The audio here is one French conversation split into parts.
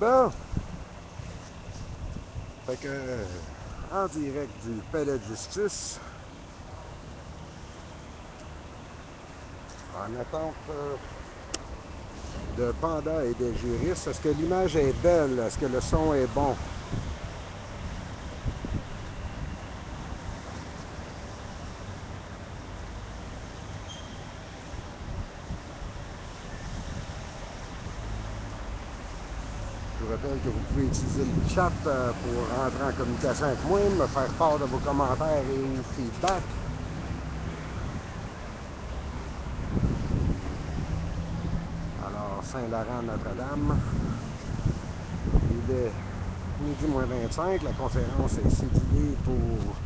Bon, fait que, en direct du palais de justice, en attente de Panda et des juristes. Est-ce que l'image est belle? Est-ce que le son est bon? Je vous rappelle que vous pouvez utiliser le chat pour entrer en communication avec moi, me faire part de vos commentaires et ou feedback. Alors, Saint-Laurent, Notre-Dame, il est midi moins 25. La conférence est cédulée pour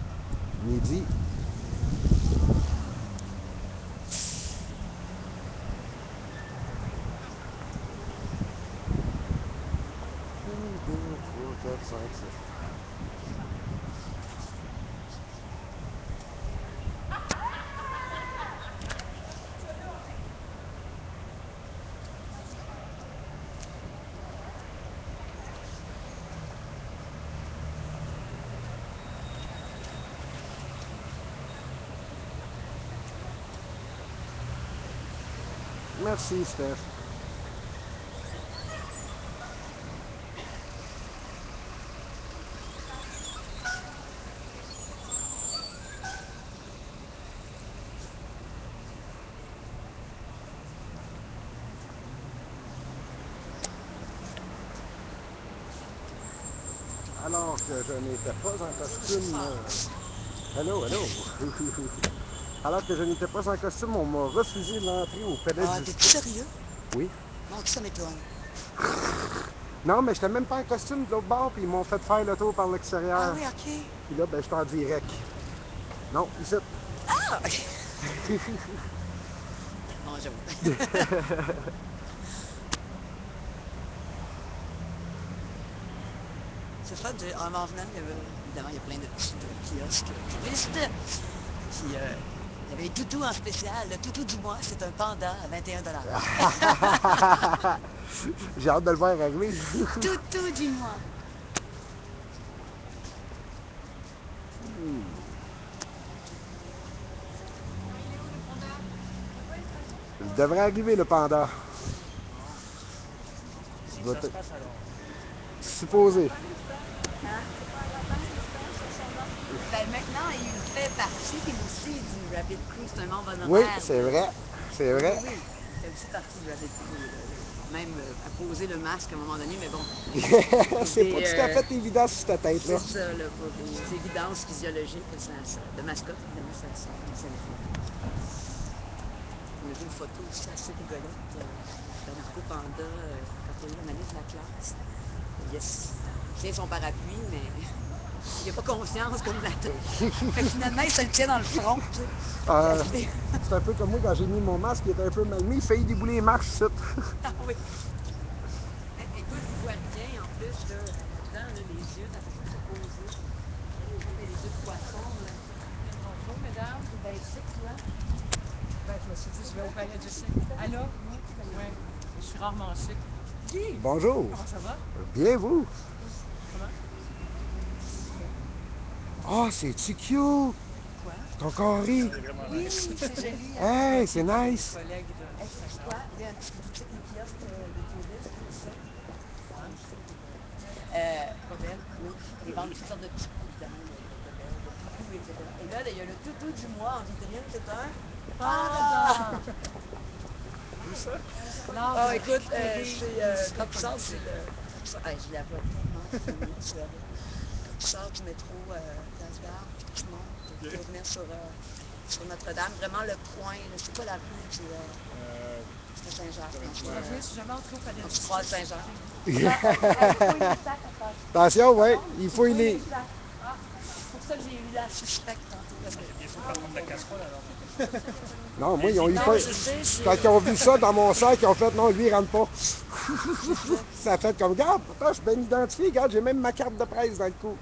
midi. Un, deux, trois, quatre, cinq, six. Merci, Steph. Alors que je n'étais pas en costume. Hello, hello. Alors que je n'étais pas en costume, on m'a refusé l'entrée au palais de Ah, t'es-tu justice. sérieux? Oui. Mon Dieu, ça m'étonne. Non, mais j'étais même pas en costume de l'autre bord, puis ils m'ont fait faire le tour par Ah l'extérieur. oui, OK. Puis là, ben, j'étais en direct. Non, ici. Ah, OK. Bon, j'avoue. C'est fun, en m'en venant, évidemment, il y a plein de petits kiosques qui existent. Puis, il y avait les toutous en spécial. Le toutou du mois, c'est un panda à 21 $. J'ai hâte de le voir arriver. Toutou du mois. Il devrait arriver, le panda. C'est Il que doit ça se être passe alors. supposé. Hein? Ben maintenant, il fait partie aussi du Rabbit Crew. C'est un membre Oui, honoraire c'est de... vrai. C'est Oui, oui, vrai. oui. Il fait aussi partie du Rabbit Crew. Là. Il a même apposé le masque à un moment donné, mais bon, pour C'est pas des... tout à fait évident sur ta tête-là. c'est ça, là, pour des évidences physiologiques, de mascotte, évidemment, ça le fait. On a vu une photo aussi assez rigolote d'Enrico Panda quand il y a eu l'analyse de la classe. Il tient son parapluie, mais il n'a pas confiance comme la tête. Fait que finalement, il se le tient dans le front, tu sais. Puis Euh, assez... c'est un peu comme moi quand j'ai mis mon masque, il était un peu mal mis, il faillit débouler les marches, c'est. Ah oui. Écoute, il voit rien en plus, là-dedans, là, les yeux, t'as l'impression qu'ils sont posés. Comme des yeux de poisson, là. Bonjour, mesdames. C'est bien sick, là. Ben, je me suis dit, je vais au palais de justice. Allô? Oui, je suis rarement sick. Bonjour. Comment ça va? Bien, vous? Comment? Ah, c'est-tu cute? Quoi? Ton carré. C'est vraiment Oui, nice. c'est joli, hein? Hey, c'est Des nice. collègues de Hey, sais-tu quoi? section. Il y a une petite boutique, une kiosque de touristes, là, ici. Ouais, je sais, t'es belle. Pas belle, oui. Ils vendent toutes sortes de petits coups, évidemment, de gobelles, de toutous, etc. Et là, il y a le toutou du mois en vitrine, c'est un panda! Panda! Où ça? L'art de Oh, écoute, récupérer c'est les quand idées tu sors, c'est politiques. quand tu sors, hey, je la vois tellement fine, là, celle-là. Quand tu sors du métro Place d'Armes, puis que tu montes Ok. pour venir sur Notre-Dame, vraiment le coin, là, c'est quoi la rue? C'est Saint-Jacques, non, c'est Moi, je Ouais. ne suis jamais entrée au palais non, de tu croises justice. Saint-Jacques. Chez vous. Ah, hey, il fouille les sacs à terre. Attention, ouais, Pardon? il Il faut fouille les. les sacs. Ah, c'est pour ça que j'ai eu la suspecte tantôt, parce que... Il faut pas prendre de la casserole alors. Non, moi, ils Les ont eu Non, peur. je sais, Quand ils c'est... ont vu ça dans mon sac, ils ont fait non, lui, il rentre pas. c'est ça. Ça a fait comme, regarde, pourtant, je suis bien identifié, regarde, j'ai même ma carte de presse dans le cou.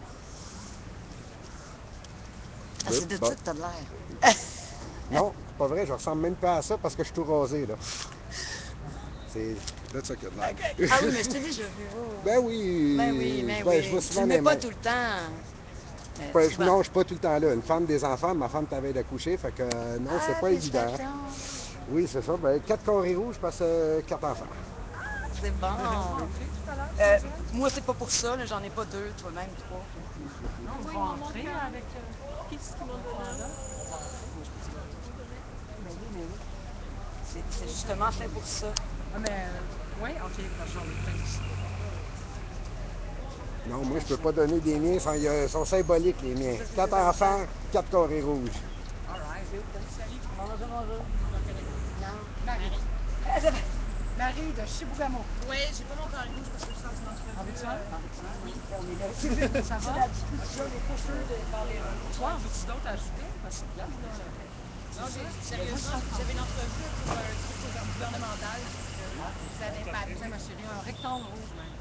Ah, c'est de Bon. ça que t'as de l'air. Non, c'est pas vrai, je ressemble même pas à ça parce que je suis tout rasé, là. C'est. That's a good life. Ah oui, mais je t'ai déjà vu. Oui, Ben oui. oui, Ben oui, ben je vais oui. Tu souvent le dans mets les pas mains. tout le temps, mais souvent. Non, je suis pas tout le temps là. Une femme, des enfants, ma femme t'avait de coucher, fait que non, c'est Ah, pas évident. félicitations. Oui, c'est ça. Ben, 4 carrés rouges parce que 4 enfants. C'est bon. Rentré tout à l'heure, Euh, Sandra? moi, c'est pas pour ça. Là, j'en ai pas deux, toi-même trois. Fait que, Non, Ah, vous moi, ils m'en montrent rentrez un. avec Qu'est-ce qu'ils m'ont le donné un? panda? on va rentrer. Moi, je peux te le donner. Vous donnez? Ben oui, ben oui. C'est justement fait pour ça. Ah, mais oui, OK, parce que j'en ai plein ici. Non, moi, je peux pas donner des miens. Ils sont symboliques, les miens. 4 enfants, 4 carrés rouges. All right. Salut. Bonjour, bonjour. Vous en connaissez? Non. Marie. Ah, ça va. Marie de Chibougamau. Oui, j'ai pas mon carré rouge parce que je sors d'une entrevue. En veux-tu un? Oui, on est là. Ça C'est va? la discussion des coucheux des carrés rouges. Toi, en veux-tu d'autres à ajouter? Parce que c'est plate, là. Non, C'est ça? sérieusement, j'avais une entrevue pour un truc gouvernemental. Ça n'avait pas Tiens, ma chérie, un rectangle rouge, même.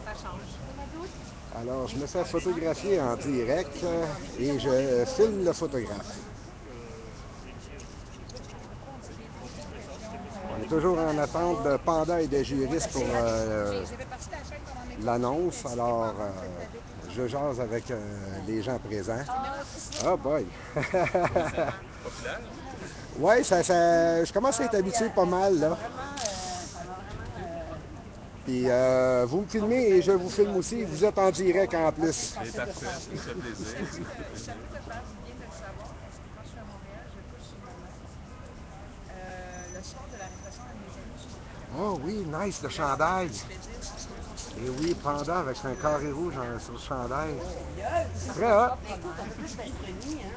Ça change. Alors, je me fais photographier en direct et je filme le photographe. On est toujours en attente de Panda et de juristes pour J'avais parti de la chaîne pendant mes l'annonce. Alors, je jase avec les gens présents. Oh boy! Oui, je commence à être habitué pas mal, là. Ça m'a vraiment. Puis vous me filmez et je vous filme aussi. Vous êtes en direct en plus. C'est parfait, ça me fait plaisir. Ça peut te faire du bien de le savoir parce que quand je suis à Montréal, je couche chez ma mère. Le soir de l'arrestation de mes amis, je suis montée à Oh oui, nice, le chandail. du plaisir, c'est ce qu'ils ont Et oui, Panda avec un carré rouge sur le chandail. C'est Très hot. écoute, on peut plus être unis, hein.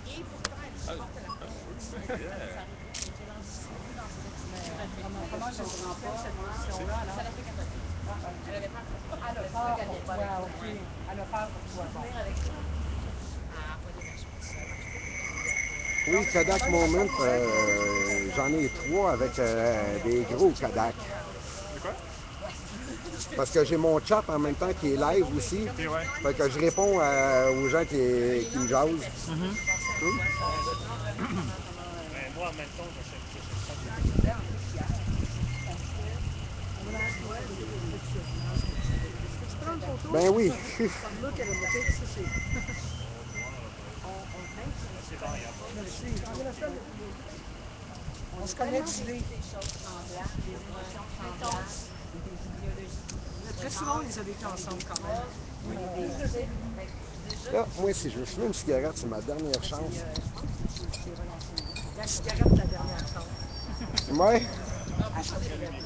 Et pourtant, elle supporte la police. Ça arrive pas. Elle est rendue si beaucoup dans ses attitudes à lui. Comment je comprends pas cette position-là, alors? Ça l'a fait capoter. Elle avait peur pour toi. Elle a peur pour toi, OK. Elle a peur pour toi, bon. Ah, pas d'énergie, ça marche pas. Oui, Kodak Moment, j'en ai 3 avec des gros Kodak. De quoi? Parce que j'ai mon chat en même temps qui est live aussi. Ok, ouais. Fait que je réponds aux gens qui me jasent. Cool. Ben, moi, en même temps, j'achète pas de Ben oui. C'est variable. On se connaît du nez. Des choses semblables, des émotions semblables, des idéologies. Très souvent, on les a vécues ensemble quand même. Oui, déjà, Là, moi, si je veux fumer une cigarette, c'est ma dernière chance. je pense que c'est des relations. La cigarette, la dernière chance. Ouais. En plus, on est les deux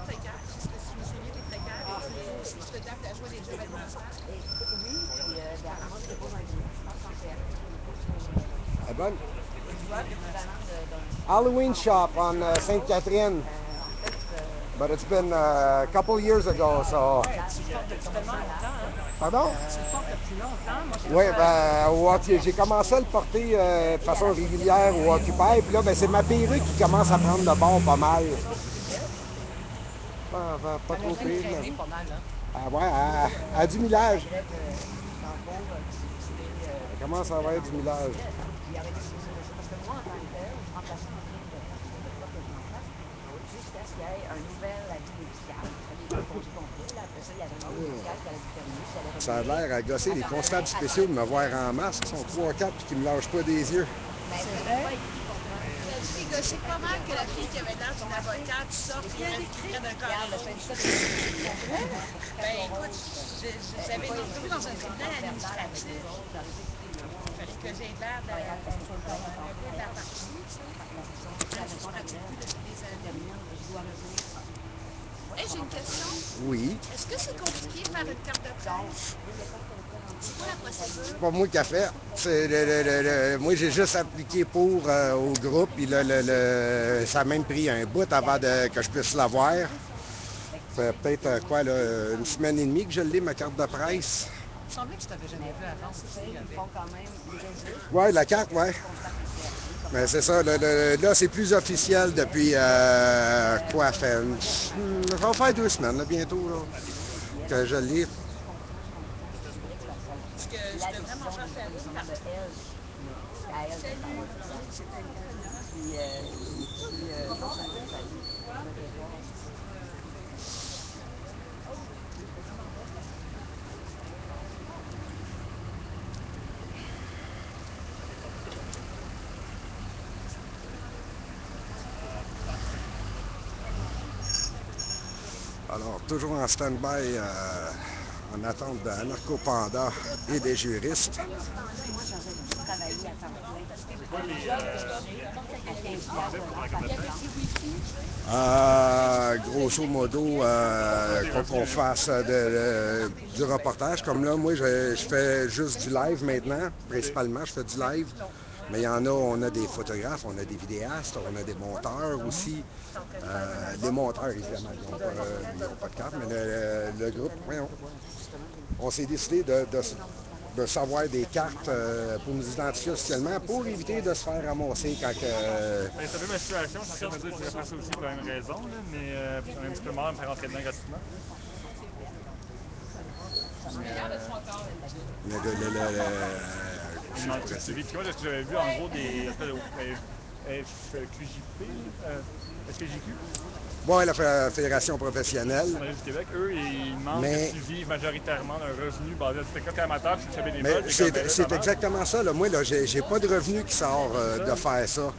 précaires. Si je me souviens, t'es précaire et tu te tapes la joie des jobs administratifs. Oui, puis avant je dépose un bilan, je pense en PRP bientôt pour Elle est bonne. tu vois, l'équivalent d'un. Halloween shop on Sainte-Catherine. En fait, But it's been a couple years ago, so... Ouais, tu le portes depuis tellement longtemps, hein? Pardon? Tu le portes depuis longtemps. Moi, j'ai Oui, ben, j'ai commencé à le porter de façon régulière au Occupy. Puis là, ben, c'est ma perruque qui commence à prendre le bord pas mal. Pas trop plein de pire. traînées pas mal, hein? Ah ouais, à du millage. grève tantôt qui voulait. Ça commence à avoir du millage. Puis il avait décidé de ça parce que moi, en tant que tel, je remplaçais en train de pas que je remplace, jusqu'à ce qu'il y ait un nouvel avis médical. Il fallait un congé complet. Là, après ça, il y avait un avis médical qui allait déterminer si elle allait Ça a revenir. l'air à gosser les constables spéciaux de me voir en masque. Ils sont 3-4 puis qui me lâchent pas des yeux. Mais ça n'est pas écrit pourtant. Il a dû négocier pas mal que la fille qui avait l'air d'une avocate sorte et qui prenne un carré Regarde, le rouge. syndicat des policiers. Ben écoute, j'avais une entrevue dans un tribunal administratif. Il fallait que j'ai l'air de un peu de la partie, tu sais. Je pratique plus depuis des années. Hey, j'ai une question. Oui. Est-ce que c'est compliqué de faire une carte de presse? C'est quoi la procédure? C'est pas moi qui a fait. Moi, j'ai juste appliqué pour au groupe. Puis là, ça a même pris un bout avant que je puisse l'avoir. Ça fait peut-être quoi, là, une semaine et demie que je l'ai, ma carte de presse. Il me semblait que je t'avais jamais vu avant aussi Ils avec. font quand même, ils registrent. Ouais, la carte, ouais. Mais c'est ça, là, c'est plus officiel depuis, quoi, ça va faire 2 semaines, là, bientôt, là, que je l'ai. Est-ce que je devrais m'en faire faire une par contre? À elle de faire ça. Puis, c'est ça, je vais voir. Alors, toujours en stand-by, en attente d'Anarcopanda et des juristes. Moi, j'aurais dû travailler à temps plein. C'est quoi les À 15 objectifs pendant combien de temps? Grosso modo, qu'on fasse du reportage. Comme là, moi, je fais juste du live maintenant. Principalement, je fais du live. Mais il y en a, on a des photographes, on a des vidéastes, on a des monteurs aussi. Les monteurs, évidemment, ils n'ont pas de carte, mais le groupe, voyons, on s'est décidé de savoir des cartes pour nous identifier officiellement pour éviter de se faire ramasser quand Ben, c'est un peu ma situation. Je suis en train de me dire que je voulais faire ça aussi pour la même raison, là, mais j'en ai un petit peu marre de me faire rentrer dedans gratuitement. mais Tu vis quoi? Parce que j'avais vu en gros des espèces de FQJP, FQJQ, bon, la fédération professionnelle, du Québec, eux, ils demandent mais, que tu vives majoritairement d'un revenu basé sur spectacle amateur, puis tu fais bénévole, mais t'es comme, ben là, ça c'est marche. exactement ça. Là. Moi, là, j'ai pas de revenu qui sort de faire ça.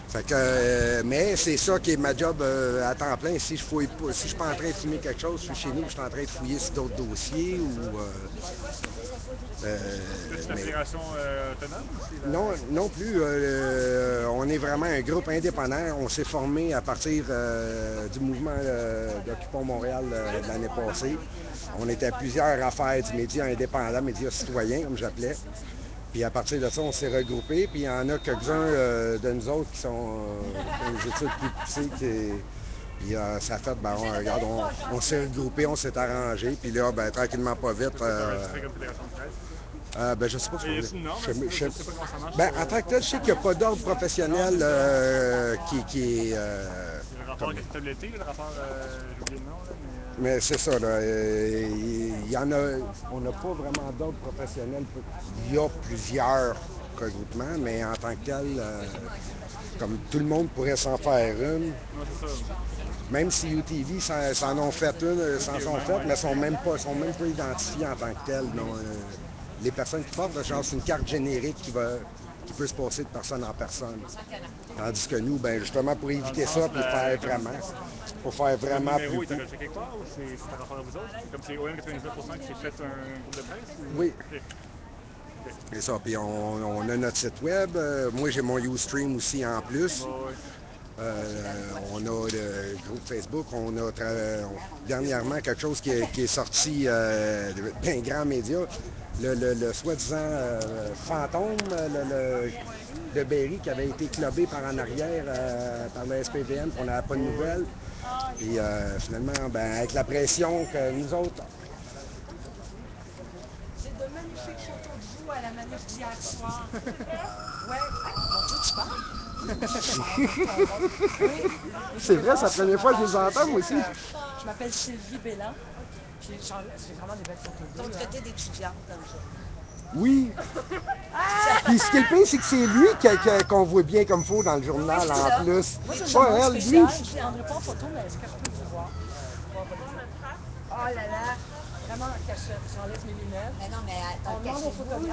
Fait que, mais c'est ça qui est ma job à temps plein. Si je fouille pas, si je suis pas en train de filmer quelque chose, je suis chez nous, je suis en train de fouiller sur d'autres dossiers ou. C'est la Mais fédération autonome? non, non plus. On est vraiment un groupe indépendant. On s'est formé à partir du mouvement d'Occupons Montréal l'année passée. On était plusieurs à faire du média indépendant, média citoyen, comme j'appelais. Puis à partir de ça, on s'est regroupés. Puis il y en a quelques-uns de nous autres qui sont dans les études plus poussées. Puis ça a fait, ben, regarde, on s'est regroupés, on s'est arrangé. Puis là, ben, tranquillement, pas vite. Tu fais comme fédération de presse, c'est ça? Ben, je sais pas ce qu'on est. Non, mais je sais pas comment ça marche. Ben, en tant que tel, je sais qu'il n'y a pas d'ordre professionnel qui est. Le rapport Comme... avec la tabletté, le rapport, j'ai oublié le nom, là, Mais c'est ça, là. Il y en a. On n'a pas vraiment d'ordre professionnel. Il y a plusieurs regroupements, mais en tant que tel, comme tout le monde pourrait s'en faire une. Non, c'est ça. Même si UTV s'en ont fait une, s'en sont faites, mais sont même pas identifiés en tant que tels. Non, les personnes qui portent, genre, c'est une carte générique qui peut se passer de personne en personne. Tandis que nous, ben justement, pour éviter ça, puis pour faire Le vraiment numéro plus est court. enregistré quelque part ou c'est par rapport à vous autres? C'est comme c'est OM 99% qui s'est fait un groupe de presse? Ou... Oui. Okay. C'est ça. Puis on a notre site web. Moi, j'ai mon Ustream aussi en plus. Ouais. On a le groupe Facebook. On a dernièrement quelque chose qui est sorti d'un grand média. Le soi-disant fantôme de Berry qui avait été clubé par en arrière par le SPVM, qu'on n'avait pas de nouvelles. Puis finalement, ben, avec la pression que nous autres. J'ai de magnifiques photos de vous à la manif d'hier soir. Ouais. Mon Dieu, tu parles? Oui. C'est vrai, c'est la première fois que je les entends, moi aussi. Je m'appelle Sylvie Bélan. Puis j'ai vraiment des belles photos de Ils ont vous. traité d'étudiante dans le journal. Oui. Puis ce qui est le pire, c'est que c'est lui qu'on voit bien comme faux dans le journal c'est en ça. plus. Moi, j'ai une Pas demande elle, lui. spéciale. Je ne prendrai pas en photo, mais est-ce que je peux vous voir? Oh là là. Vraiment en cachette. J'enlève mes lunettes. Mais non, mais On attends, demande aux photographes de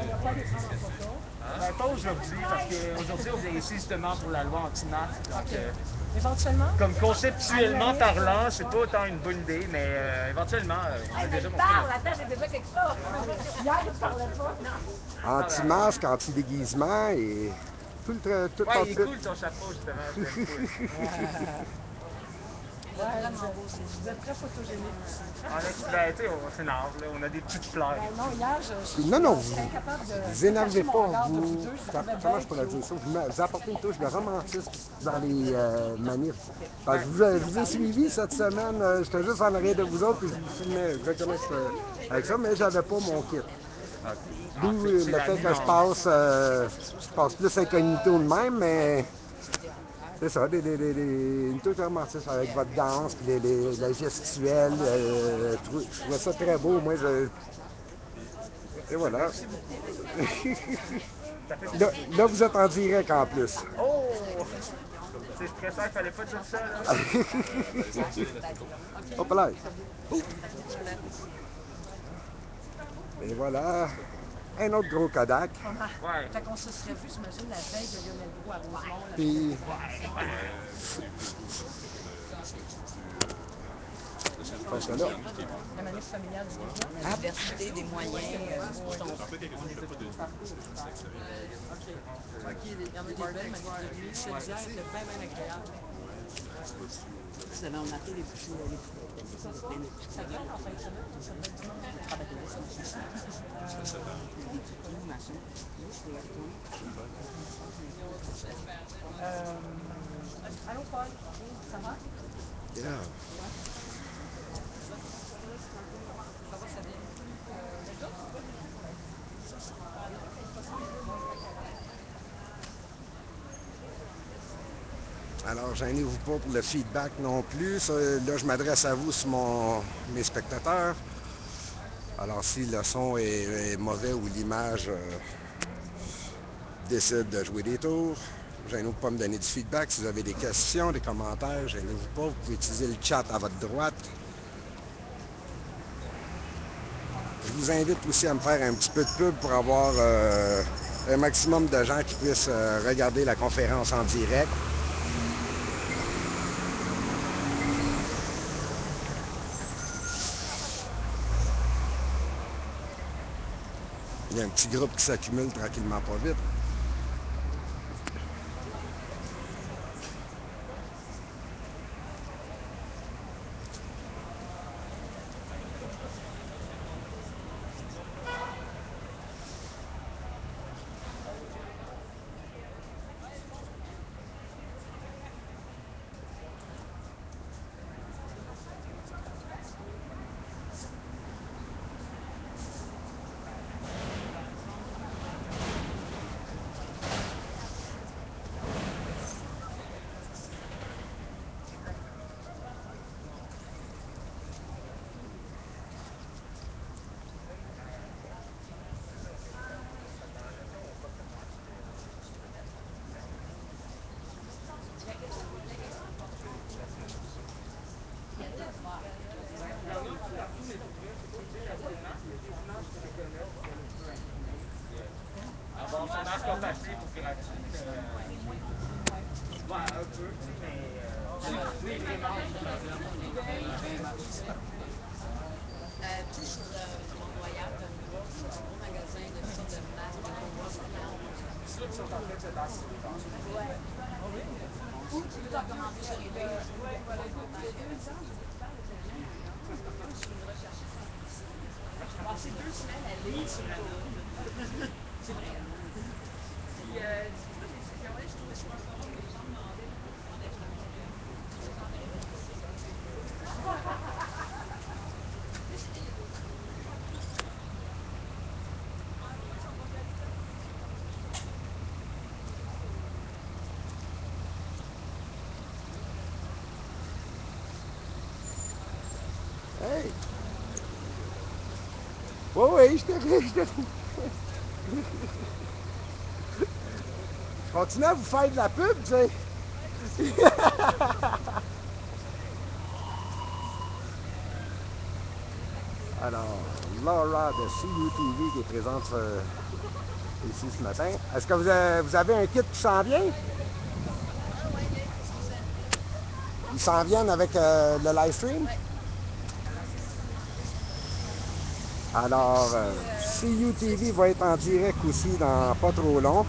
ne pas les prendre en photo. Ben, pas aujourd'hui, parce qu'aujourd'hui, on vient ici justement pour la loi anti-masque. Donc, Éventuellement? comme conceptuellement parlant, c'est pas autant une bonne idée, mais éventuellement, on a déjà montré notre... Attends, j'ai déjà quelque chose. Hier, il ne parlait pas. Non. Anti-masque, anti-déguisement et tout Ouais, il est outfit. cool ton chapeau, justement, je l'aime cool. Il est vraiment beau, c'est Vous êtes très photogénique aussi. Ben, tu sais, on s'énerve, là, on a des petites fleurs. Non, hier, je Non, non, suis incapable de vous énervez cacher mon pas, regard de vous vous. deux. Je vous trouvais Comment bien je pourrais dire cute. ça? Vous apportez une touche de romantisme dans les manifs. Parce que je vous ai suivi cette semaine, j'étais juste en arrière de vous autres, puis je vous filmais directement avec ça, mais j'avais pas mon kit. D'où C'est le la fait que nuance. je passe plus incognito de même, mais c'est ça, une touche de romantisme avec votre danse, puis la gestuelle. Je trouvais ça très beau. Moi, Et voilà. Merci beaucoup. Ça fait Là, plaisir. là, vous êtes en direct en plus. Oh! C'est stressant, il fallait pas dire ça, là. Hop là. Ouh. Et voilà. Un autre gros Kodak. Ouais. Fait qu'on se serait vu, j'imagine, la veille de Lionel Gros à Rosemont. La Puis, Le parce que là, jeune qui est venu. la manif familiale du Québec. La diversité des moyens sont En fait, il y a quelqu'un qui fait pas de nuit parce que c'est extérieur. OK, il y en a des belles manifs de nuit. Celle d'hier était bien, bien agréable. C'est pas si aux Vous avez remarqué les poutines, les c'est ça, plein de Ça poutines. vient en fin de semaine, ça peut être dimanche. Ah ben là, ça aussi. Ça fait 7 ans. Des cookies, machin. Oui, c'est toi. Allô, Paul? Ça va? yeah. Ça va, ça vient. Alors, gênez-vous pas pour le feedback non plus. Ça, là, je m'adresse à vous sur mes spectateurs. Alors, si le son est mauvais ou l'image décide de jouer des tours, gênez-vous pas me donner du feedback. Si vous avez des questions, des commentaires, gênez-vous pas. Vous pouvez utiliser le chat à votre droite. Je vous invite aussi à me faire un petit peu de pub pour avoir un maximum de gens qui puissent regarder la conférence en direct. Il y a un petit groupe qui s'accumule tranquillement pas vite. Bon, sûrement ce qu'on passé pour gratuit, mais. Ouais, un peu, tu sais, mais. Oui, vraiment. Tu sais, sur Mont-Royal, t'as un gros magasin de sortes de masques de Rocktown. Ceux qui sont en fait de danser les danses. Ou tu peux leur commander sur eBay. J'ai passé 2 semaines à lire sur Amazon. C'est vrai. Puis, je trouvais super drôle. Les gens demandaient comment d'être matériel. Hey! Oui, oui, je te Je continue à vous faire de la pub, tu sais. Alors, Laura de CUTV qui est présente ici ce matin. Est-ce que vous avez un kit qui s'en vient? Ils s'en viennent avec le live stream? Alors, CUTV va être en direct aussi dans pas trop long.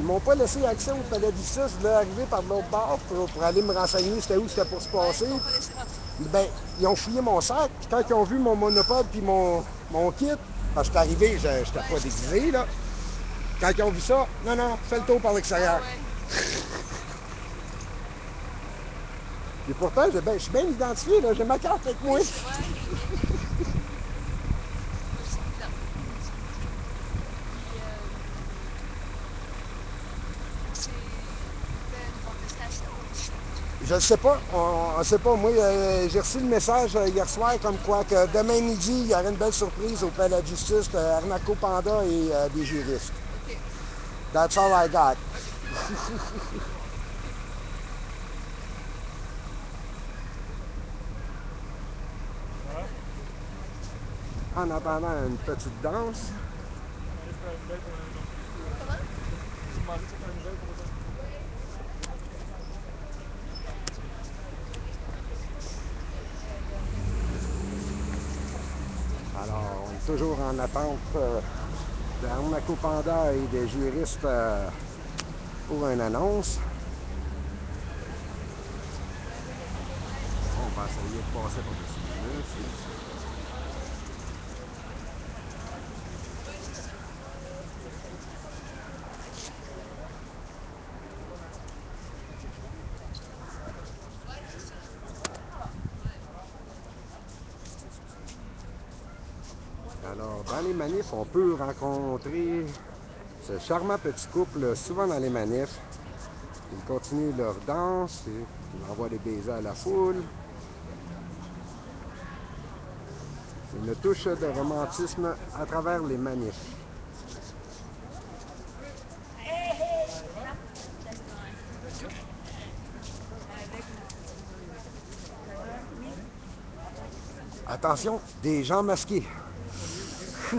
Ils m'ont pas laissé accès au palais du 6. Je voulais arriver par l'autre bord pour aller me renseigner c'était où c'était pour se passer. Ben, ils ont fouillé mon sac. Puis quand ils ont vu mon monopode puis mon kit, parce que je suis arrivé, je n'étais pas déguisé, là. Quand ils ont vu ça, non, non, fais le tour par l'extérieur. Et pourtant, je suis bien identifié, là. J'ai ma carte avec moi. Je ne sais pas. On ne sait pas. Moi, j'ai reçu le message hier soir comme quoi que demain midi, il y aurait une belle surprise au Palais de justice de Arnaco Panda et des juristes. That's all I got. En attendant une petite danse. On espère une belle pour un autre coup. Comment? J'ai demandé si c'était une belle pour autant. Alors, on est toujours en attente d'Arnaco Panda et des juristes pour une annonce. On va essayer de passer par-dessus le mur. Alors, dans les manifs, on peut rencontrer ce charmant petit couple souvent dans les manifs. Ils continuent leur danse, ils envoient des baisers à la foule. Une touche de romantisme à travers les manifs. Attention, des gens masqués. Je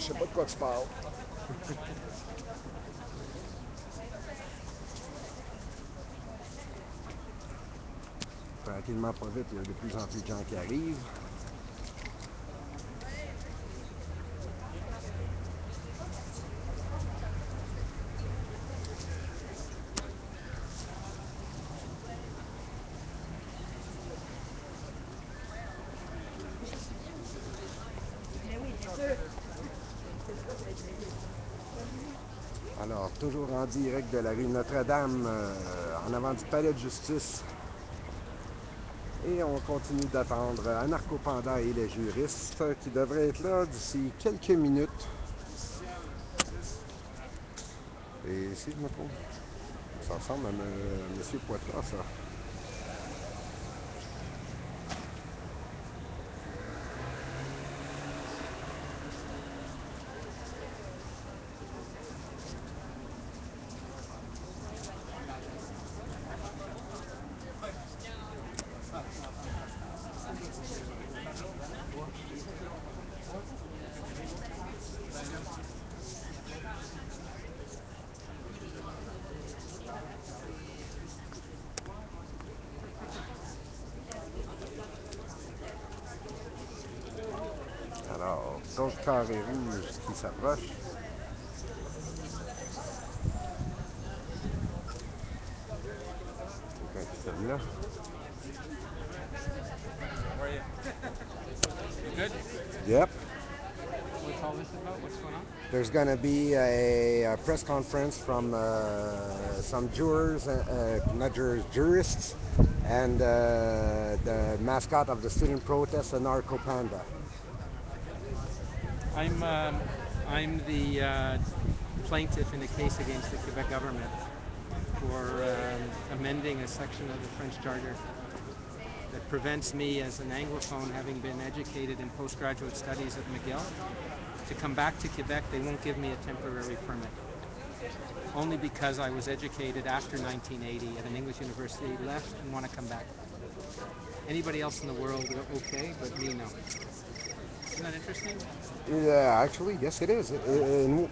sais pas de quoi tu parles. Tranquillement, pas vite, il y a de plus en plus de gens qui arrivent. Alors, toujours en direct de la rue Notre-Dame, en avant du Palais de justice. Et on continue d'attendre Arnaco Panda et les juristes qui devraient être là d'ici quelques minutes. Et si je me trompe, ça ressemble à M. Poitras, ça. Alors, d'autres carrés rouges qui s'approchent. Quelqu'un qui filme là. How are you? You good? Yep. What's all this about? What's going on? There's going to be a press conference from some jurors, not jurors, jurists, and the mascot of the student protest, Anarco Panda. I'm the plaintiff in a case against the Quebec government for amending a section of the French Charter that prevents me as an Anglophone, having been educated in postgraduate studies at McGill, to come back to Quebec. They won't give me a temporary permit. Only because I was educated after 1980 at an English university, left and want to come back. Anybody else in the world, okay, but me, no. Isn't that interesting? Yeah, actually, yes, it is. Hello?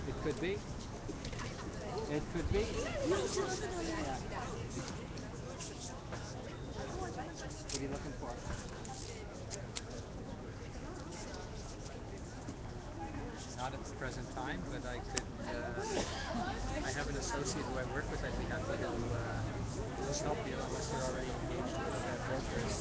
It could be. It could be. What are you looking for? Not at the present time, but I could. I have an associate who I work with. I'd be happy to help you unless you're already engaged with brokers.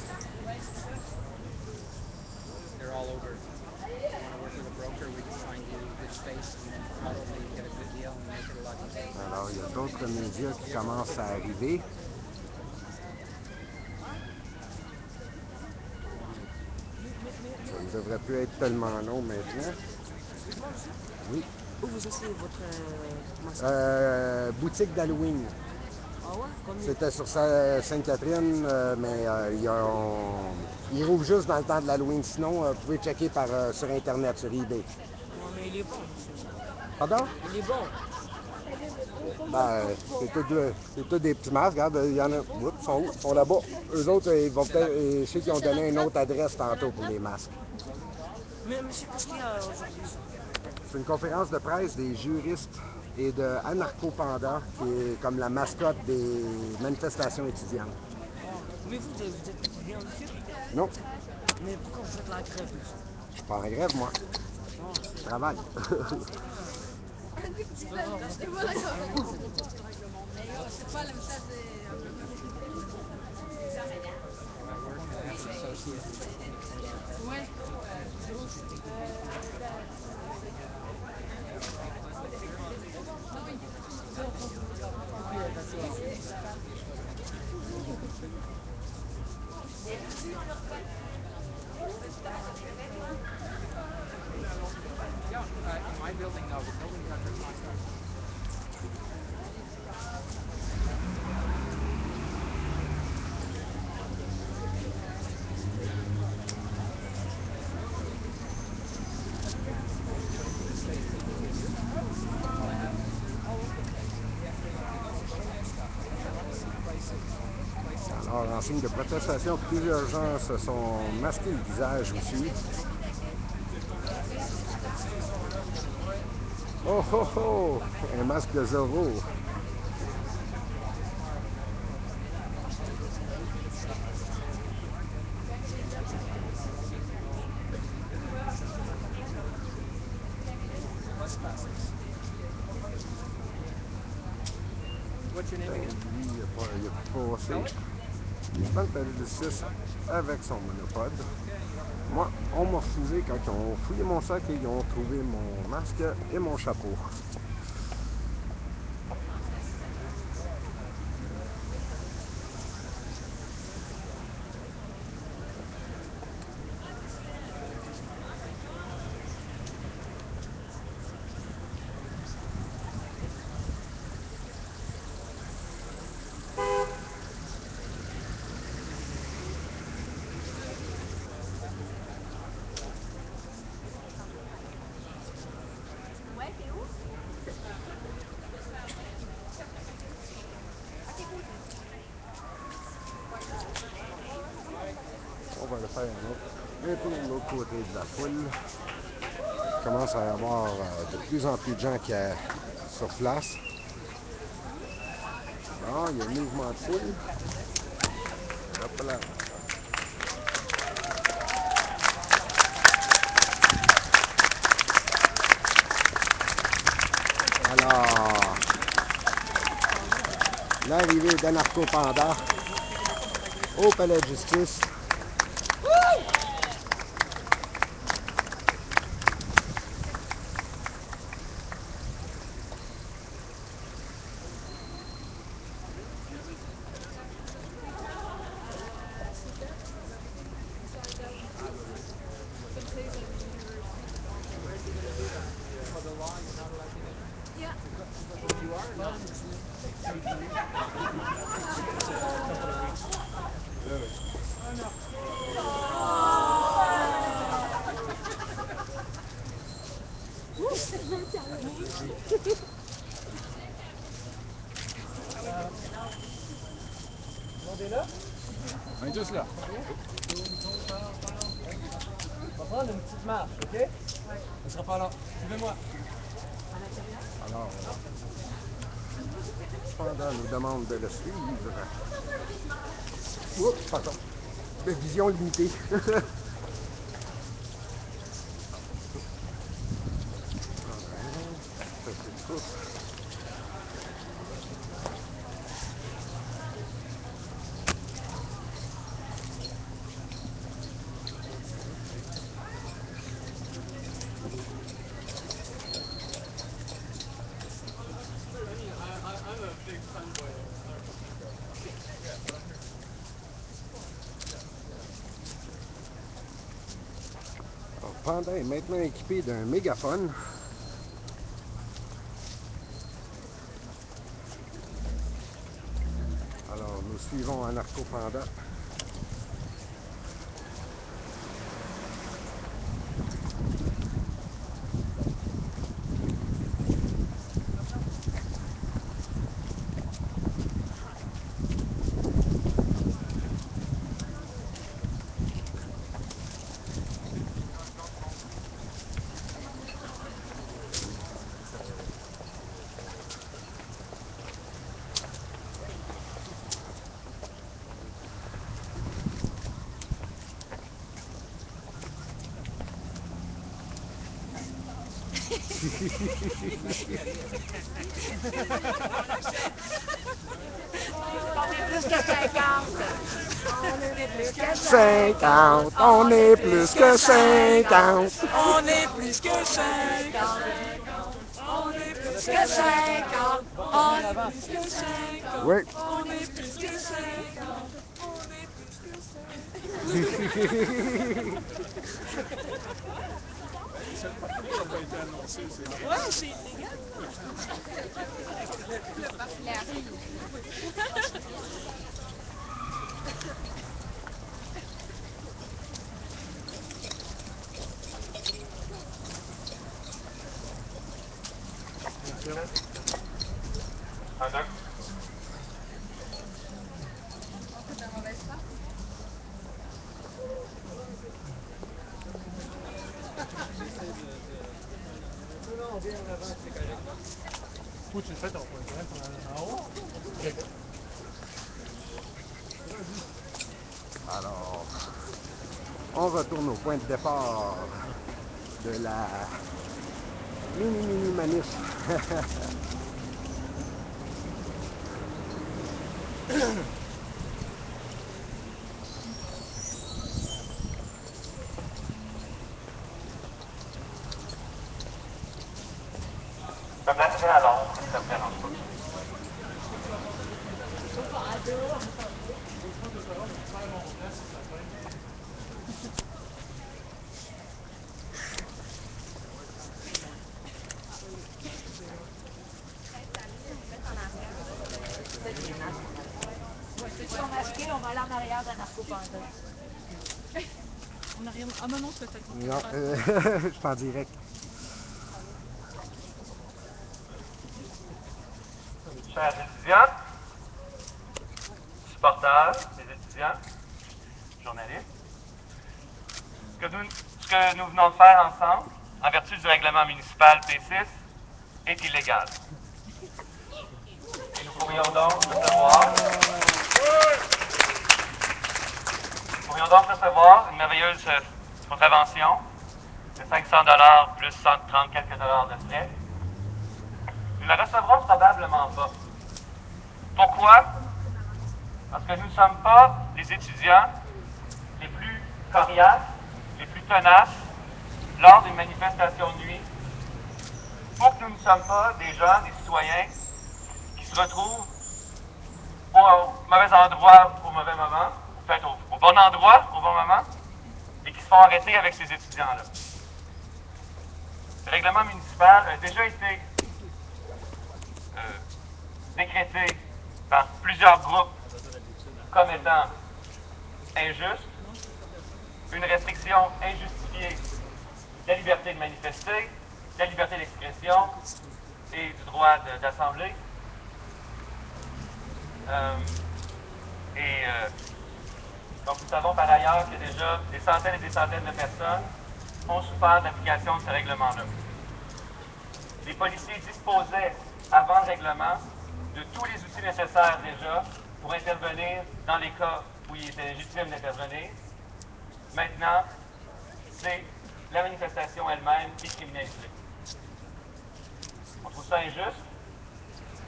They're all over. If you want to work with a broker, we just find you good space and probably get a good deal and make it a lot easier. Alors, il y a d'autres médias qui commencent à arriver. Ça ne devrait plus être tellement long maintenant. Oui. Où vous achetez votre mascotte? Boutique d'Halloween. Ah ouais? Combien? C'était sur Sainte-Catherine, mais ils rouvrent juste dans le temps de l'Halloween. Sinon, vous pouvez checker sur Internet, sur eBay. Ouais, mais il est bon, monsieur. Pardon? Il est bon. Ben, c'est tout des petits masques. Regarde, il y en a. Oups, ils sont où? Ils sont là-bas. Eux autres, ils vont peut-être. Ceux qui ont donné une autre adresse tantôt pour les masques. Mais monsieur, qu'est-ce qu'il y a aujourd'hui? C'est une conférence de presse des juristes et de Anarcho Panda, qui est comme la mascotte des manifestations étudiantes. Mais vous êtes étudiant aussi? Non, Mais pourquoi vous faites la grève, monsieur? je suis pas en grève, moi. Je travaille. C'est pas la même chose. Ouais. Yeah, in my building, no, but nobody's under contract. Alors, en signe de protestation, plusieurs gens se sont masqués le visage aussi. Oh oh oh! Un masque de Zorro. What's your name Ben, again? lui, il a passé dans le palais de justice avec son monopode. Moi, on m'a refusé quand ils ont fouillé mon sac et ils ont trouvé mon masque et mon chapeau. On va le faire un peu de l'autre côté de la foule. Il commence à y avoir de plus en plus de gens sur place. Ah, il y a un mouvement de foule. Hop là. Alors, l'arrivée d'Anarcho Panda au palais de justice. For the law, you're not allowed to get in? Yeah. You are or not? On est tous là. On va prendre une petite marche, OK? On sera pas là. Suivez-moi. Alors, Panda nous demande de le suivre. Oups, pardon. De vision limitée. Petite course. I'm a big fanboy of Anarcho Panda. Yeah, what I heard. Alors, Panda est maintenant équipé d'un mégaphone. Nous suivons Anarco Panda. On est plus que 50. On est plus que 50, on est plus que 50. On est plus que 50. On est plus que 50. On est plus que 50. Oui. On est plus que 50. On est plus que 50. Ça n'a pas été annoncé, c'est vrai. Ouais, c'est illégal. Un, deux. Où tu le fais ton point de presse en haut? Ok. Alors, on retourne au point de départ de la mini manif. Je me placerai à l'ombre si ça vous dérange pas. Peux-tu remarquer, on va aller en arrière d'Anarco Panda. On arrive... Ah non, c'est peut-être... Non, je suis en direct. Chers étudiants, supporters des étudiants, journalistes, ce que nous venons de faire ensemble, en vertu du règlement municipal P6, est illégal. Et nous pourrions donc recevoir une merveilleuse contravention de 500 $ plus 130 quelques dollars de frais. Nous ne la recevrons probablement pas. Pourquoi? Parce que nous ne sommes pas les étudiants les plus coriaces, les plus tenaces lors d'une manifestation de nuit, ou que nous ne sommes pas des gens, des citoyens qui se retrouvent au mauvais endroit au mauvais moment, ou peut-être au bon endroit au bon moment, et qui se font arrêter avec ces étudiants-là. Le règlement municipal a déjà été décrété par plusieurs groupes comme étant injuste, une restriction injustifiée de la liberté de manifester, de la liberté d'expression et du droit d'assembler. Donc nous savons par ailleurs que déjà des centaines et des centaines de personnes ont souffert de l'application de ce règlement-là. Les policiers disposaient, avant le règlement, de tous les outils nécessaires déjà pour intervenir dans les cas où il était légitime d'intervenir. Maintenant, c'est la manifestation elle-même qui est criminalisée. On trouve ça injuste,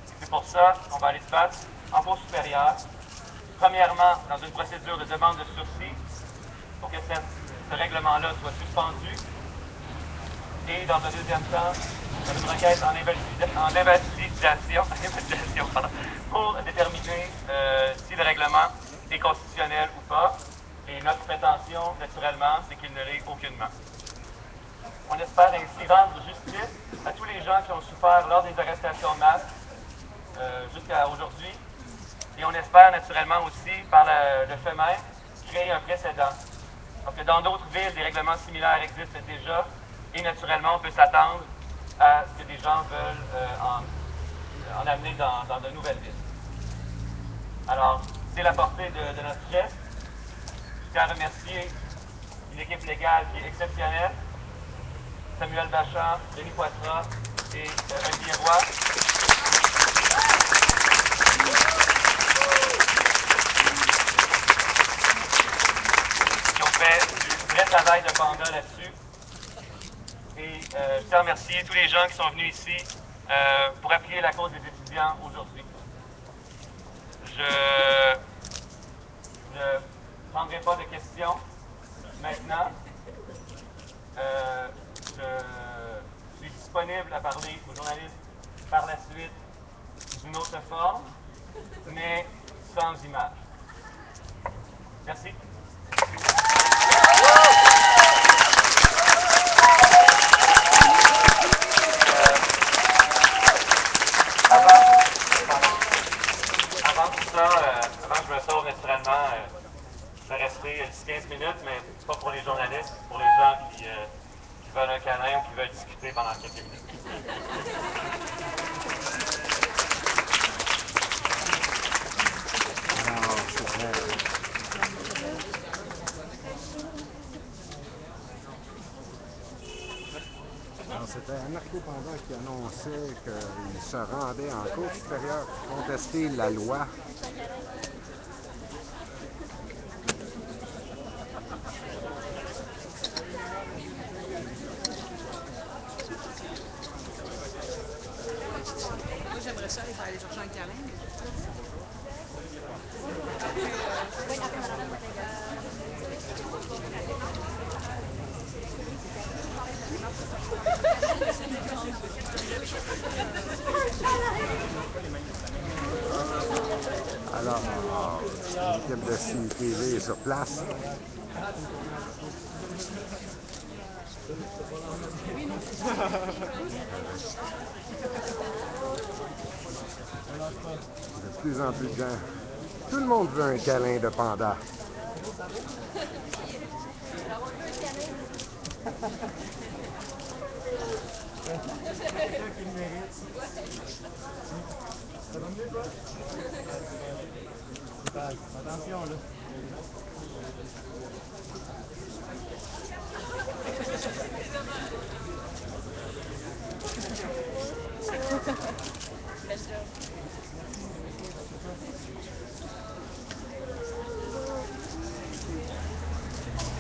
et c'est pour ça qu'on va aller se battre en cour supérieure. Premièrement, dans une procédure de demande de sursis, pour que ce règlement-là soit suspendu, et dans un deuxième temps, dans une requête en invalidation pour déterminer si le règlement est constitutionnel ou pas. Et notre prétention, naturellement, c'est qu'il ne l'est aucunement. On espère ainsi rendre justice à tous les gens qui ont souffert lors des arrestations de masse jusqu'à aujourd'hui et on espère naturellement aussi, par le fait même, créer un précédent. Parce que dans d'autres villes, des règlements similaires existent déjà et naturellement, on peut s'attendre à ce que des gens veulent en amener dans de nouvelles villes. Alors, c'est la portée de notre geste. Je tiens à remercier une équipe légale qui est exceptionnelle. Samuel Bachand, Denis Poitras et Olivier Roy. Qui ont fait du vrai travail de panda là-dessus. Et je tiens à remercier tous les gens qui sont venus ici pour appuyer la cause des étudiants aujourd'hui. Je ne prendrai pas de questions maintenant. Je suis disponible à parler aux journalistes par la suite d'une autre forme, mais sans image. Merci. Avant tout ça, avant que je me sauve naturellement, je vais rester 10-15 minutes, mais pas pour les journalistes, pour les gens qui veulent un câlin ou qui veulent discuter pendant quelques minutes. C'était Anarcho-Panda qui annonçait qu'il se rendait en Cour supérieure pour contester la loi. Moi, j'aimerais ça aller chercher un câlin. Alors, l'équipe de CTV est sur place. De plus en plus de gens. Tout le monde veut un câlin de panda. Attention là.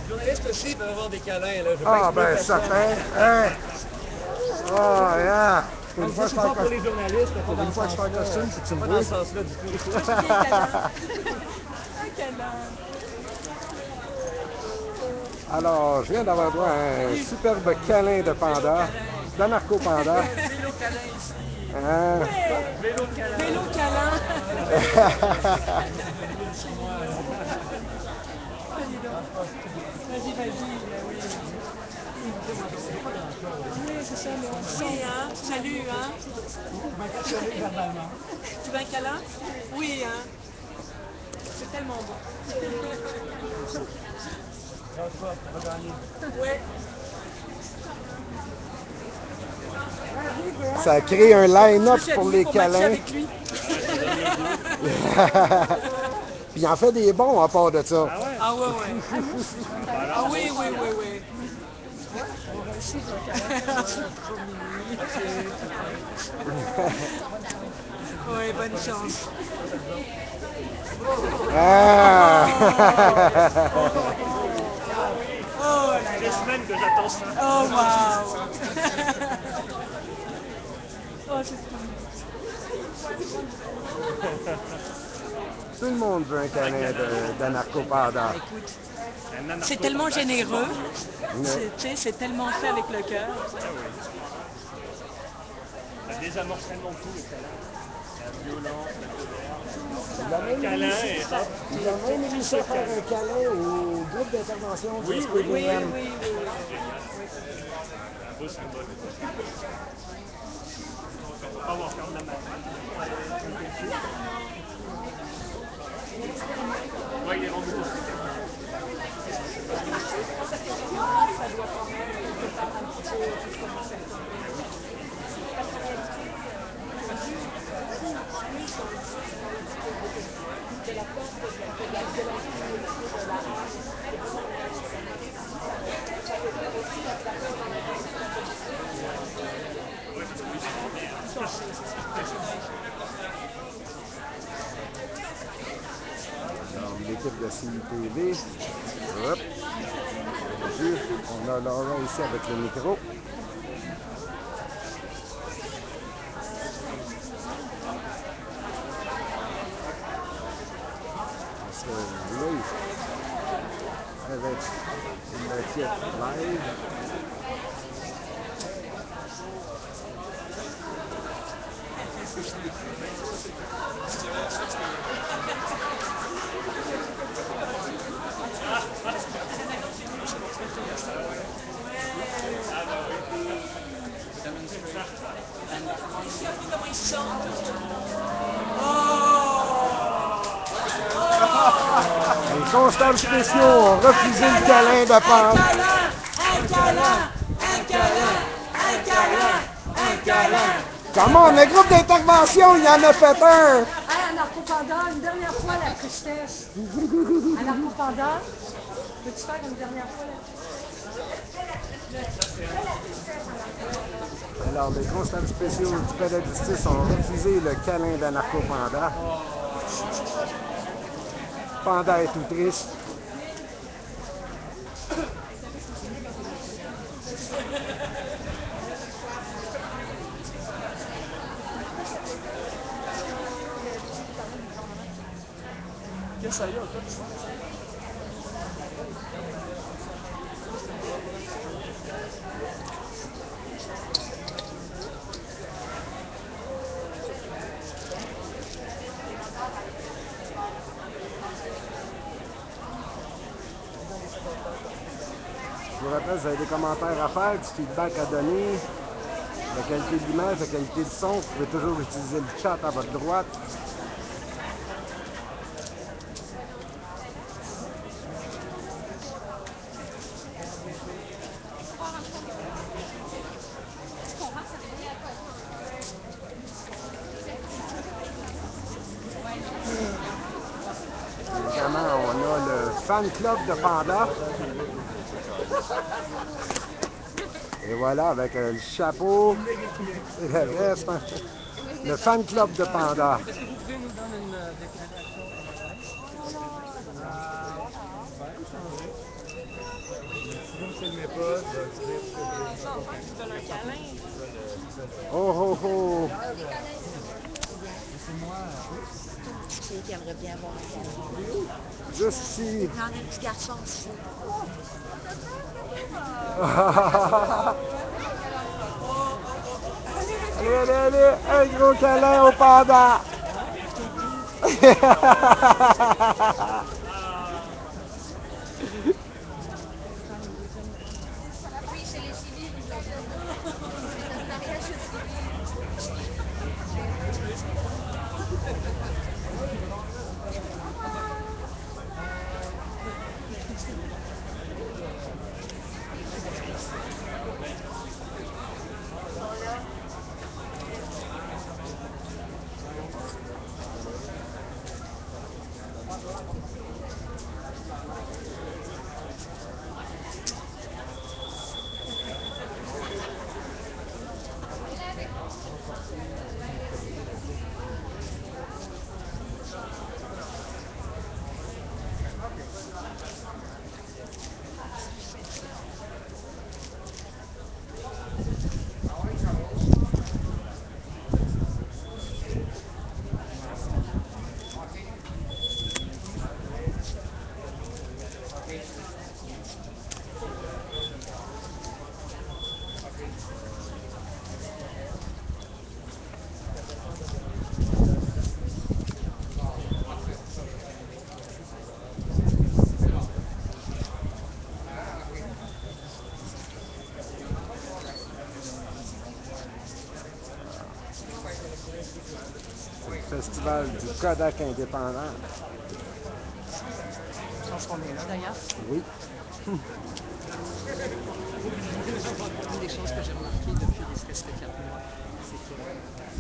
Les journalistes aussi peuvent avoir des câlins là. Ah ben certain. Hein? Oh yeah. Pour une fois, C'est pas pour les journalistes, c'est pas dans une fois que je fais un costume, c'est que tu me pas vois. dans ce sens-là du tout. Un câlin. Alors, je viens d'avoir droit à un superbe câlin de panda, d'anarcho-panda. Vélo câlin ici. Hein? Vélo câlin. Vélo câlin. Vas-y, ben oui. Oui, c'est ça, mais on sent. Oui, hein. Salut, hein. Verbalement. Tu veux un câlin? Oui, hein. C'est tellement bon. Lâche pas, on va gagner. Ouais. Ça crée un line-up Je me pour suis les pour matcher câlins. avec lui. Puis il en fait des bons à part de ça. Ah ouais? Ah ouais, ouais. Ah oui, oui, oui, oui. Oui, bonne chance. Ah! Oh là Ça fait des là. semaines que j'attends ça. Oh waouh. Oh, c'est trop mignon. Tout le monde veut un câlin d'anarcho-panda. Écoute, Un anarcho c'est tellement panda, généreux. Mais- Tu sais, c'est tellement fait avec le cœur. Ah oui. Ça désamorce tellement tout le câlin. La violence, la colère. Un câlin et hop. Il a même réussi à faire un câlin au groupe d'intervention du Oui, SPVM. Oui, oui, oui, oui. Génial. C'est un beau symbole. On va pas m'en faire de la main. Alors, l'équipe de CITV. Hop. On a Laura ici avec le micro. On se live avec le titre live. Les constables spéciaux ont refusé le câlin de Panda. Comment? Le groupe d'intervention, il y en a fait un! Hey, Anarcho-Panda, une dernière fois la tristesse. Anarcho-Panda, peux-tu faire une dernière fois la tristesse? Alors, les constables spéciaux du palais de justice ont refusé le câlin d'Anarcho-Panda. Panda est tout triste. Qu'est-ce que ça y est, Je vous rappelle, vous avez des commentaires à faire, du feedback à donner, la qualité de l'image, la qualité du son. Vous pouvez toujours utiliser le chat à votre droite. Évidemment, on a le fan club de Panda. Et voilà, avec le chapeau et le reste, hein. Le fan club de Panda. Est-ce que vous pouvez nous donner une déclaration Si vous ne filmez pas, je vais le dire que je vais le câlin. Oh oh oh! Laissez-moi. Qui aimerait bien avoir un câlin. Juste ici. Il y en a un petit garçon aussi. Allez, allez, allez! Un gros câlin au Panda! Oui, c'est les civils, ils l'ont fait. C'est notre mariage civil. Festival du Kodak indépendant. Je pense qu'on est là d'ailleurs. Oui. Une des choses que j'ai remarquées depuis les presque 4 mois, c'est que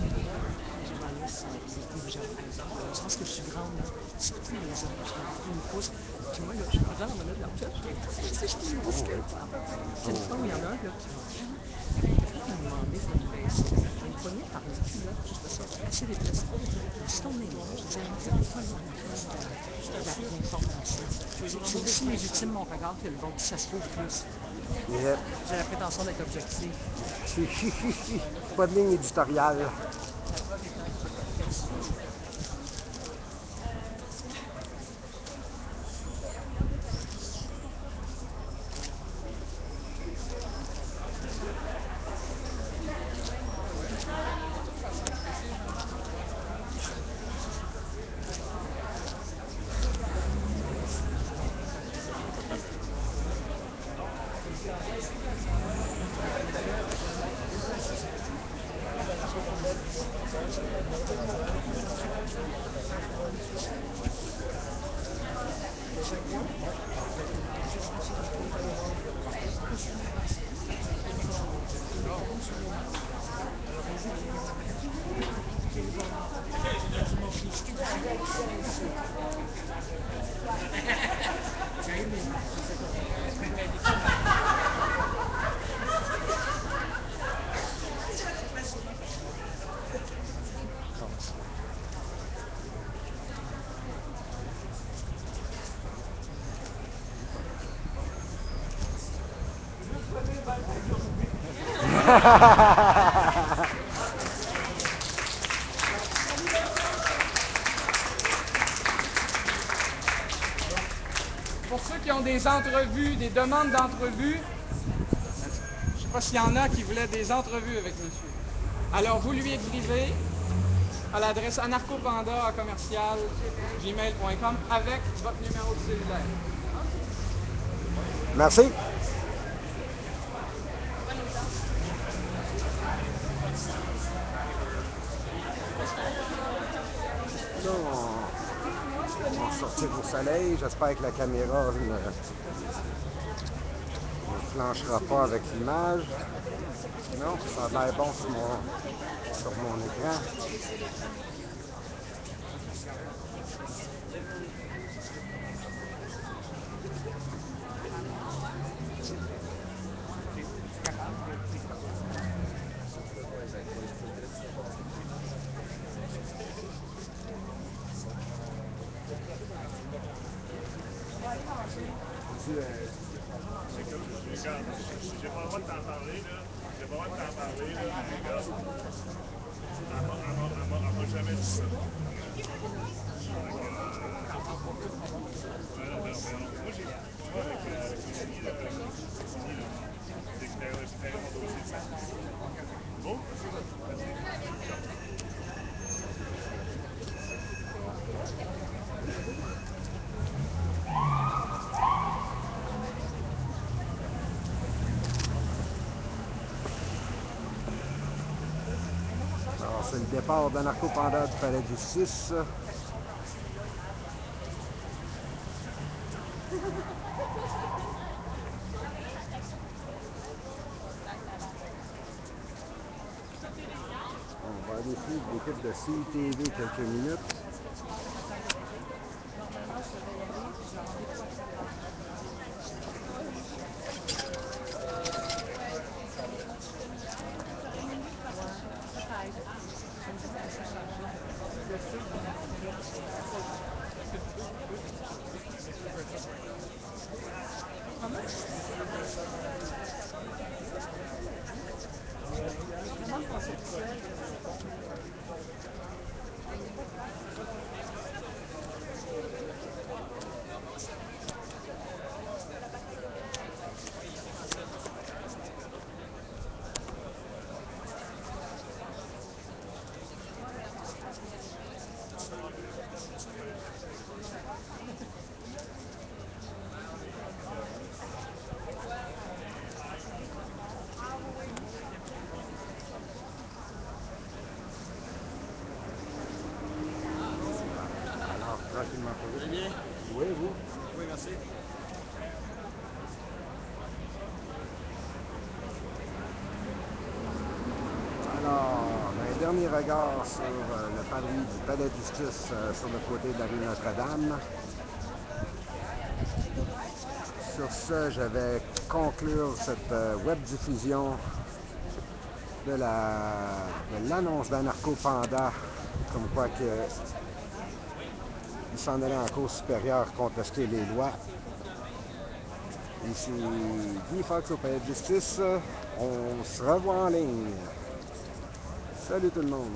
les gens laisse les gens. Je pense que je suis grande, hein? Surtout les hommes. Ils me poussent. Puis moi, là, je suis en train de me mettre la tête. Je suis une biscuit. Puis une fois où il y en a un là, qui m'a demandé de me baisser. J'ai une poignée par ici, là. Je trouvais ça assez déplaisant. Je me suis tournée là. Je disais, vous n'avez pas besoin de l'information. C'est aussi légitime mon regard que le vôtre. Ça se trouve plus. Yeah. J'ai la prétention d'être objectif. Pas de ligne éditoriale. La preuve étant que merci. Pour ceux qui ont des entrevues, des demandes d'entrevues, je ne sais pas s'il y en a qui voulaient des entrevues avec monsieur. Alors, vous lui écrivez à l'adresse anarcopanda@gmail.com avec votre numéro de cellulaire. Merci. Là, on va sortir au soleil. J'espère que la caméra ne flanchera pas avec l'image. Non, ça a l'air bon sur mon écran. J'ai pas le droit de t'en parler, là. J'ai pas le droit de t'en parler, là. Regarde. Elle m'a jamais dit ça. Moi, j'ai pas avec Lucie, là. C'est clairé mon dossier de ça. Bon? Alors, c'est le départ d'Anarcopanda du Palais de Justice. On va aller suivre l'équipe de CTV quelques minutes. Normalement, je devais y aller, puis j'ai rendez-vous à 4 heures. Peut-être. Je me dis que ça changeait. Le feu de mercredi. Comment? J'ai vraiment pensé tout seul. Alors, tranquillement, pas vite. Très bien. Oui, vous? Oui, merci. Alors, ben, dernier dernier regard sur le parvis du Palais de justice sur le côté de la rue Notre-Dame. Sur ce, je vais conclure cette web diffusion de l'annonce d'Anarco Panda, comme quoi que il s'en allait en Cour supérieure contester les lois. Ici Guy Fox au Palais de justice. On se revoit en ligne. Salut tout le monde.